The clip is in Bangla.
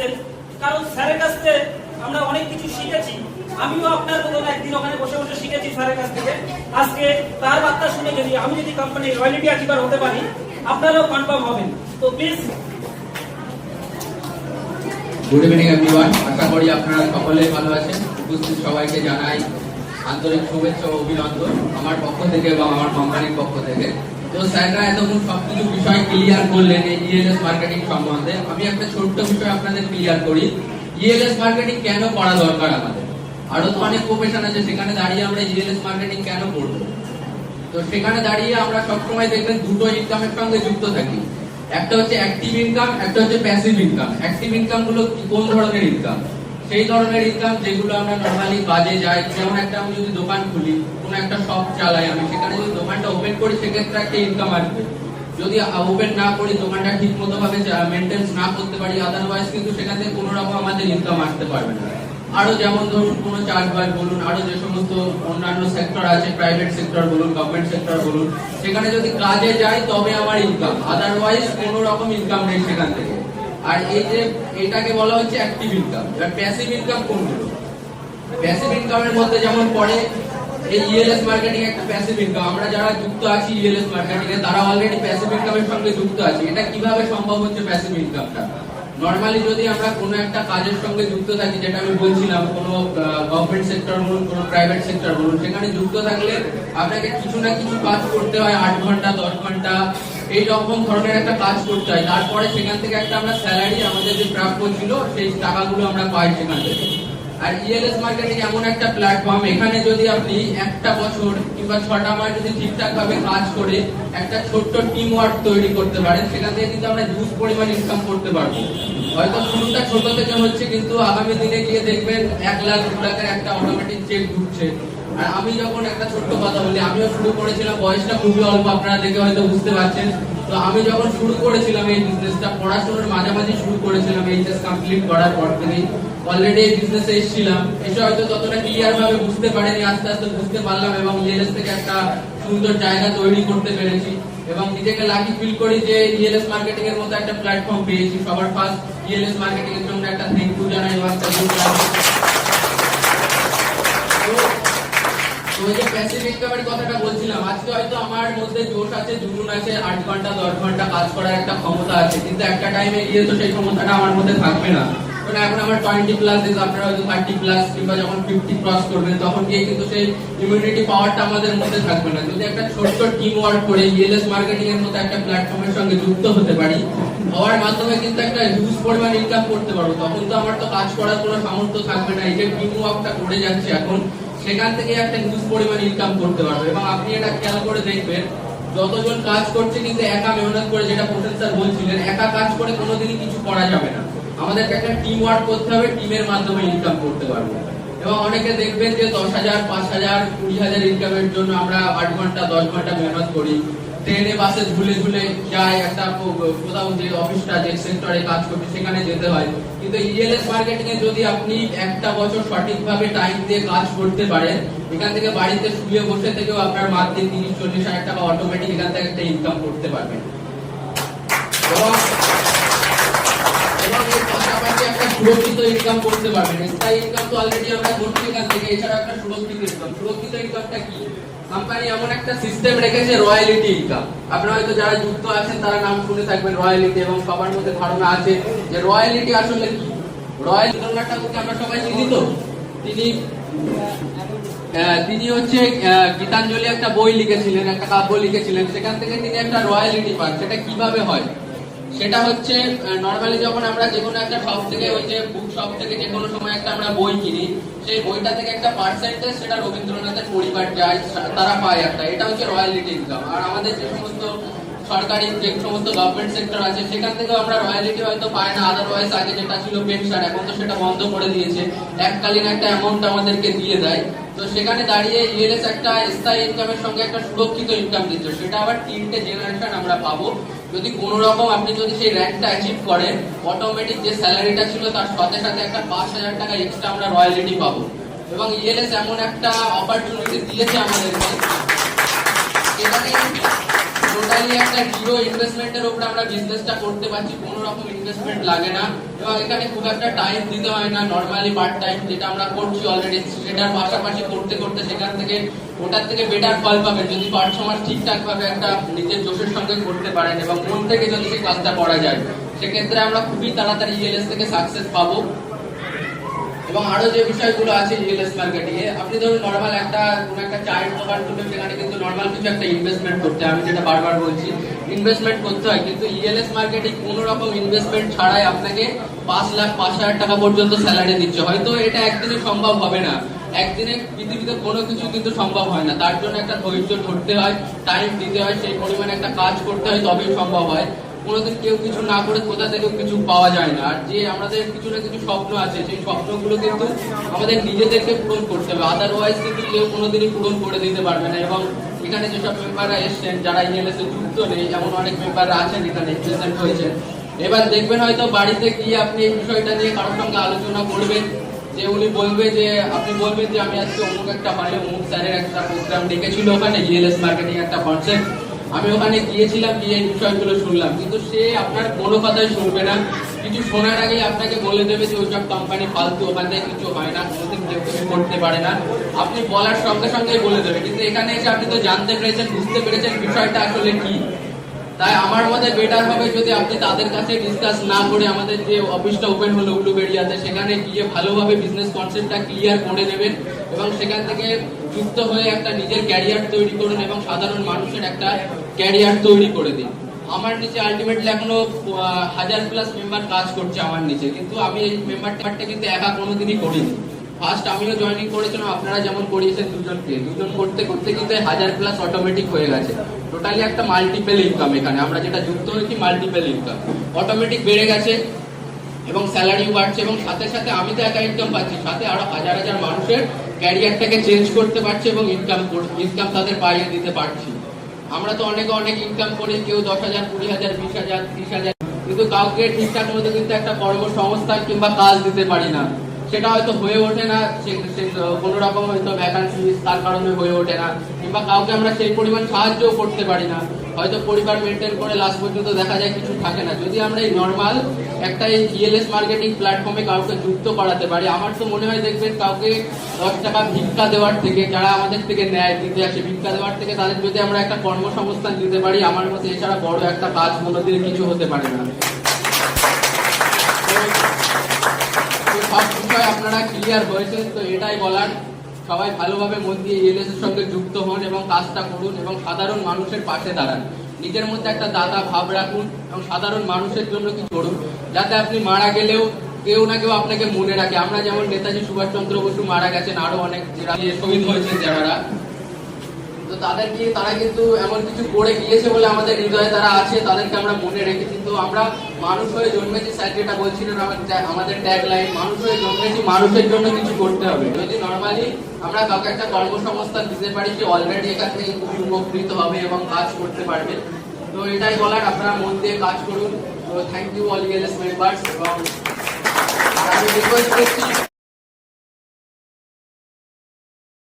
আসছেন, কারণ স্যারের কাছ থেকে আমরা অনেক কিছু শিখেছি। আমিও আপনার মতো একদিন ওখানে বসে বসে শিখেছি স্যারের কাছ থেকে। আজকে তার বার্তা শুনে যদি আমি যদি কোম্পানির রয়্যালিটি অ্যাচিভার হতে পারি, আপনারাও কনফার্ম হবেন। তো প্লিজ। গুড ইভিনিং এভরিওয়ান, আশা করি আপনারা সকলে ভালো আছেন। উপস্থিত সবাইকে জানাই আন্তরিক শুভেচ্ছা ও অভিনন্দন আমার পক্ষ থেকে এবং আমার কোম্পানির পক্ষ থেকে। তো স্যাররা এতক্ষণ সবকিছু বিষয় ক্লিয়ার করলেন এই ইএলএস মার্কেটিং সম্বন্ধে। আমি একটা ছোট্ট বিষয় আপনাদের ক্লিয়ার করি, ইএলএস মার্কেটিং কেন করা দরকার আমাদের। আরো তো অনেক প্রফেশন আছে, সেখানে দাঁড়িয়ে আমরা ইএলএস মার্কেটিং কেন করবো? তো সেখানে দাঁড়িয়ে আমরা সবসময় দেখবেন দুটো ইনকামের সঙ্গে যুক্ত থাকি। একটা হচ্ছে অ্যাক্টিভ ইনকাম, একটা হচ্ছে প্যাসিভ ইনকাম। অ্যাক্টিভ ইনকাম গুলো কোন ধরনের ইনকাম? সেই ধরনের ইনকাম যেগুলো আমরা নর্মালি কাজে যাই, যেমন একটা আমি যদি দোকান খুলি, কোনো একটা শপ চালাই, আমি সেখানে যদি দোকানটা ওপেন করি সেক্ষেত্রে একটা ইনকাম আসবে। যদি ওপেন না করি, দোকানটা ঠিক মতো ভাবে মেনটেন্স না করতে পারি, আদারওয়াইজ কিন্তু সেখান থেকে কোনো রকম আমাদের ইনকাম আসতে পারবে না। আরো যেমন ধরুন কোনো চাষবাস বলুন, আরো যে সমস্ত অন্যান্য সেক্টর আছে, প্রাইভেট সেক্টর বলুন, গভর্নমেন্ট সেক্টর বলুন, সেখানে যদি কাজে যাই তবে আমার ইনকাম, আদারওয়াইজ কোনো রকম ইনকাম নেই সেখান থেকে। আর এই যে এটাকে বলা হচ্ছে অ্যাক্টিভ ইনকাম। আর প্যাসিভ ইনকাম কোনগুলো? প্যাসিভ ইনকামের মধ্যে যেমন পড়ে এই ইএলএস মার্কেটিং একটা প্যাসিভ ইনকাম। আমরা যারা যুক্ত আছি ইএলএস মার্কেটিং এ, তারা অলরেডি প্যাসিভ ইনকামের সঙ্গে যুক্ত আছি। এটা কিভাবে সম্ভব হচ্ছে প্যাসিভ ইনকামটা? নর্মালি যদি আমরা কোনো একটা কাজের সঙ্গে যুক্ত থাকি, যেটা আমি বলছিলাম, কোনো গভর্নমেন্ট সেক্টর বলুন, কোনো প্রাইভেট সেক্টর বলুন, সেখানে যুক্ত থাকলে আপনাকে কিছু না কিছু কাজ করতে হয়, 8 ঘন্টা 10 ঘন্টা এই রকম ধরনের একটা কাজ করতে হয়। তারপরে সেখান থেকে একটা আমরা স্যালারি, আমাদের যে প্রাপ্য ছিল সেই টাকাগুলো আমরা পাই সেখান থেকে। আর ইএলএস মার্কেটিং এমন একটা প্ল্যাটফর্ম, এখানে যদি আপনি একটা বছর কিংবা 6টা মাস যদি ঠিকঠাক ভাবে কাজ করে একটা ছোট্ট টিম ওয়ার্ক তৈরি করতে পারেন, সেখান থেকে কিন্তু আমরা হিউজ পরিমাণ ইনকাম করতে পারবো। হয়তো শুরুটা ছোট থেকে হচ্ছে, কিন্তু আগামী দিনে গিয়ে দেখবেন 1 লাখ 2 লাখের একটা অটোমেটিক চেক ঢুকছে। আর আমি যখন একটা ছোট্ট কথা বলি, আমিও শুরু করেছিলাম, বয়সটা খুবই অল্প, আপনারা দেখে হয়তো বুঝতে পারছেন। তো আমি যখন শুরু করেছিলাম এই বিজনেসটা, পড়াশোনার মাঝামাঝি শুরু করেছিলাম, এইচএস কমপ্লিট করার পর থেকেই অলরেডি এই বিজনেসে এসেছিলাম। এসে হয়তো ততটা ক্লিয়ার ভাবে বুঝতে পারিনি, আস্তে আস্তে বুঝতে পারলাম এবং ইএলএস থেকে একটা সুন্দর জায়গা তৈরি করতে পেরেছি এবং নিজেকে লাকি ফিল করি যে ইএলএস মার্কেটিং এর মতো একটা প্ল্যাটফর্ম পেয়েছি। সবার ফার্স্ট ইএলএস মার্কেটিং এর জন্য একটা থ্যাংক ইউ জানাই। তো এই যে প্যাসিভ ইনকামের কথাটা বলছিলাম, আজকে হয়তো আমার মধ্যে জোশ আছে, জুনুন আছে, 8 ঘন্টা 10 ঘন্টা কাজ করার একটা ক্ষমতা আছে, কিন্তু একটা টাইমে গিয়ে তো সেই ক্ষমতাটা আমার মধ্যে থাকবে না। কারণ এখন আমার 20 প্লাস এজ, আপনারা হয়তো 30 প্লাস কিংবা যখন 50 ক্রস করবেন তখন গিয়ে কিন্তু সেই ইমিউনিটি পাওয়ারটা আমাদের মধ্যে থাকবে না। যদি একটা ছোট্ট টিম ওয়ার্ক করে ইএলএস মার্কেটিং এর মতো একটা প্ল্যাটফর্মের সঙ্গে যুক্ত হতে পারি, হওয়ার মাধ্যমে কিন্তু একটা হিউজ পরিমাণ ইনকাম করতে পারবো। তখন তো আমার তো কাজ করার কোনো সামর্থ্য থাকবে না, এই যে টিম ওয়ার্কটা করে যাচ্ছে এখন, সেখান থেকে একটা হিউজ পরিমাণ ইনকাম করতে পারবে। এবং আপনি এটা খেয়াল করে দেখবেন, যতজন কাজ করছে কিন্তু একা মেহনত করে, যেটা প্রফেসর স্যার বলছিলেন, একা কাজ করে কোনোদিনই কিছু করা যাবে না। আমাদেরকে একটা টিম ওয়ার্ক করতে হবে, টিমের মাধ্যমে ইনকাম করতে পারবো। এবং অনেকে দেখবেন যে 10,000 5,000 20,000 ইনকামের জন্য আমরা 8 ঘন্টা 10 ঘন্টা মেহনত করি, ট্রেনে বাসে ঝুলে ঝুলে যাই, একটা কোথাও যে অফিসটা যে সেক্টরে কাজ করছে সেখানে যেতে হয়। কিন্তু ইএলএস মার্কেটিং এ যদি আপনি একটা বছর সঠিকভাবে টাইম দিয়ে কাজ করতে পারেন, এখান থেকে বাড়িতে শুয়ে বসে থেকেও আপনার মাসে 30-40 হাজার টাকা অটোমেটিক এখান থেকে একটা ইনকাম করতে পারবেন। এবং এর পাশাপাশি একটা সুরক্ষিত ইনকাম করতে পারবেন। স্থায়ী ইনকাম তো অলরেডি আমরা করছি এখান থেকে, এছাড়া একটা সুরক্ষিত ইনকাম। সুরক্ষিত ইনকামটা কি? কোম্পানি এমন একটা সিস্টেম রেখেছে, রয়্যালিটি ইনকাম। আপনারা হয়তো যারা যুক্ত আছেন তারা নাম শুনে থাকবেন রয়্যালিটি, এবং সবার মধ্যে ধারণা আছে যে রয়্যালিটি আসলে কি। রয়্যালিটি ঠাকুরকে আমরা সবাই চিনি তো, তিনি হচ্ছে গীতাঞ্জলি একটা বই লিখেছিলেন, একটা কাব্য লিখেছিলেন, সেখান থেকে তিনি একটা রয়্যালিটি পান। সেটা কিভাবে হয়? সেটা হচ্ছে নর্মালি যখন আমরা যে কোনো একটা শপ থেকে, ওই যে বুক শপ থেকে যে কোনো সময় একটা আমরা বই কিনি, সেই বইটা থেকে একটা পার্সেন্টেজ সেটা রবীন্দ্রনাথের পরিবার যায়, তারা পায় একটা, এটা হচ্ছে রয়্যালিটি ইনকাম। আর আমাদের যে সমস্ত সরকারি যে সমস্ত গভর্নমেন্ট সেক্টর আছে সেখান থেকেও আমরা রয়্যালিটি হয়তো পাই না, আদারওয়াইজ আগে যেটা ছিল পেনশন, এখন তো সেটা বন্ধ করে দিয়েছে, এককালীন একটা অ্যামাউন্ট আমাদেরকে দিয়ে দেয়। তো সেখানে দাঁড়িয়ে ইএলএস একটা স্থায়ী ইনকামের সঙ্গে একটা সুরক্ষিত ইনকাম দিচ্ছে, সেটা আবার 3টে জেনারেশন আমরা পাবো। যদি কোনো রকম আপনি যদি সেই র্যাঙ্কটা অ্যাচিভ করেন, অটোমেটিক যে স্যালারিটা ছিল তার সাথে সাথে একটা 5,000 টাকা এক্সট্রা আমরা রয়্যালিটি পাবো। এবং ইএলএস এমন একটা অপরচুনিটি দিয়েছে আমাদেরকে, টোটালি একটা জিরো ইনভেস্টমেন্টের উপরে আমরা বিজনেসটা করতে পারছি, কোনো রকম ইনভেস্টমেন্ট লাগে না এবং এখানে খুব একটা টাইম দিতে হয় না। নর্মালি পার্ট টাইম যেটা আমরা করছি অলরেডি, সেটার পাশাপাশি করতে করতে সেখান থেকে ওটার থেকে বেটার ফল পাবেন যদি 5-6 মাস ঠিকঠাক ভাবে একটা নিজের জোশের সঙ্গে করতে পারেন এবং মন থেকে যদি সেই কাজটা করা যায়, সেক্ষেত্রে আমরা খুবই তাড়াতাড়ি ইএলএস থেকে সাকসেস পাবো। এবং আরো যে বিষয়গুলো আছে ইএলএস মার্কেটিং এ, আপনি ধরুন নরমাল কোনো একটা চায়ের দোকান খুলবেন, সেখানে কিন্তু নরমাল কিছু একটা ইনভেস্টমেন্ট করতে হয়, আমি যেটা বারবার বলছি ইনভেস্টমেন্ট করতে হয়, কিন্তু ইএলএস মার্কেটিং কোনো রকম ইনভেস্টমেন্ট ছাড়াই আপনাকে 5,05,000 টাকা পর্যন্ত স্যালারি দিচ্ছে। হয়তো এটা একদিনে সম্ভব হবে না, একদিনে পৃথিবীতে কোনো কিছু কিন্তু সম্ভব হয় না, তার জন্য একটা ধৈর্য ধরতে হয়, টাইম দিতে হয়, সেই পরিমাণে একটা কাজ করতে হয়, তবেই সম্ভব হয়। কোনোদিন কেউ কিছু না করে কোথা থেকেও কিছু পাওয়া যায় না। আর যে আমাদের কিছু না কিছু স্বপ্ন আছে, সেই স্বপ্নগুলো কিন্তু আমাদের নিজেদেরকে পূরণ করতে হবে, আদারওয়াইজ কিন্তু কেউ কোনোদিনই পূরণ করে দিতে পারবে না। এবং এখানে যেসব মেম্বাররা এসছেন, যারা ইএলএস এ যুক্ত নেই, এমন অনেক মেম্বাররা আছেন এখানে প্রেজেন্ট হয়েছেন, এবার দেখবেন হয়তো বাড়িতে গিয়ে আপনি এই বিষয়টা নিয়ে কারোর সঙ্গে আলোচনা করবেন, যে উনি বলবে যে আপনি বলবেন যে আমি আজকে অমুক একটা হলে অমুক স্যারের একটা প্রোগ্রাম ডেকেছিল ওখানে ইএলএস মার্কেটিং একটা কনসেপ্ট, আমি ওখানে গিয়েছিলাম, গিয়ে এই বিষয়গুলো শুনলাম, কিন্তু সে আপনার কোনো কথাই শুনবে না। কিছু শোনার আগেই আপনাকে বলে দেবে যে ওইসব কোম্পানি ফালতু, ওখান থেকে কিছু হয় না, কোনোদিন কেউ কিছু করতে পারে না, আপনি বলার সঙ্গে সঙ্গেই বলে দেবে। কিন্তু এখানে এসে আপনি তো জানতে পেরেছেন, বুঝতে পেরেছেন বিষয়টা আসলে কি। তাই আমার মতে বেটার হবে যদি আপনি তাদের কাছে ডিসকাস না করে আমাদের যে অফিসটা ওপেন হলো উলুবেড়িয়াতে, সেখানে গিয়ে ভালোভাবে বিজনেস কনসেপ্টটা ক্লিয়ার করে নেবেন এবং সেখান থেকে যুক্ত হয়ে একটা নিজের ক্যারিয়ার তৈরি করুন এবং সাধারণ মানুষের একটা ক্যারিয়ার তৈরি করে দিন। আমার নিচে আলটিমেটলি এখনো 1000+ মেম্বার কাজ করছে আমার নিচে, কিন্তু আমি এই মেম্বারটা কিন্তু একা কোনোদিনই করিনি। ফার্স্ট আমিও জয়েনিং করেছিলাম, আপনারা যেমন করিয়েছেন দুজন করতে করতে কিন্তু 1000+ অটোমেটিক হয়ে গেছে। টোটালি একটা মাল্টিপল ইনকাম, এখানে আমরা যেটা যুক্ত হয়েছি মাল্টিপল ইনকাম অটোমেটিক বেড়ে গেছে এবং স্যালারিও বাড়ছে এবং সাথে সাথে আমি তো একা ইনকাম পাচ্ছি, সাথে আরো হাজার হাজার মানুষের ক্যারিয়ারটাকে চেঞ্জ করতে পারছে এবং ইনকাম তাদের পাইয়ে দিতে পারছি। আমরা তো অনেক ইনকাম করি, কেউ 10,000, 20,000, 20,000, 30,000, কিন্তু কাউকে ঠিকঠাক মতো কিন্তু একটা কর্মসংস্থান কিংবা কাজ দিতে পারি না। সেটা হয়তো হয়ে ওঠে না, কোনো রকম হয়তো ভ্যাকান্সি তার কারণে হয়ে ওঠে না, কিংবা কাউকে আমরা সেই পরিমাণ সাহায্যও করতে পারি না, হয়তো পরিবার মেনটেন করে লাস্ট পর্যন্ত দেখা যায় কিছু থাকে না। যদি আমরা এই নর্মাল একটা এই ইএলএস মার্কেটিং প্ল্যাটফর্মে কাউকে যুক্ত করাতে পারি, আমার তো মনে হয় দেখবেন কাউকে 10 টাকা ভিক্ষা দেওয়ার থেকে, যারা আমাদের থেকে ন্যায় দিতে আসে ভিক্ষা দেওয়ার থেকে, তাদের যদি আমরা একটা কর্মসংস্থান দিতে পারি, আমার মতে এছাড়া বড় একটা কাজ কোনোদিন কিছু হতে পারে না। সব বিষয় আপনারা ক্লিয়ার হয়েছে, তো এটাই বলার, সবাই ভালোভাবে মন দিয়ে ইএলএস এর সঙ্গে যুক্ত হন এবং কাজটা করুন এবং সাধারণ মানুষের পাশে দাঁড়ান, নিজের মধ্যে একটা দাতা ভাব রাখুন এবং সাধারণ মানুষের জন্য কিছু করুন, যাতে আপনি মারা গেলেও কেউ না কেউ আপনাকে মনে রাখে। আমরা যেমন নেতাজি সুভাষচন্দ্র বসু মারা গেছেন, আরো অনেক যারা শহীদ হয়েছেন যারা, তো তারা কিন্তু এমন কিছু করে গিয়েছে বলে আমাদের হৃদয়ে তারা আছে, তাদেরকে আমরা মনে রেখেছি। তো আমরা মানুষ হয়ে জন্মেছি, স্যার যেটা বলছিলেন আমাদের ট্যাগ লাইন, মানুষ হয়ে জন্মেছি, মানুষের জন্য কিছু করতে হবে। যদি নর্মালি আমরা কাউকে একটা কর্মসংস্থান দিতে পারি, সে অলরেডি এখান থেকে খুবই উপকৃত হবে এবং কাজ করতে পারবে। তো এটাই বলার, আপনারা মন দিয়ে কাজ করুন। তো thank you all ELS members. এবং আমি রিকোয়েস্ট করছি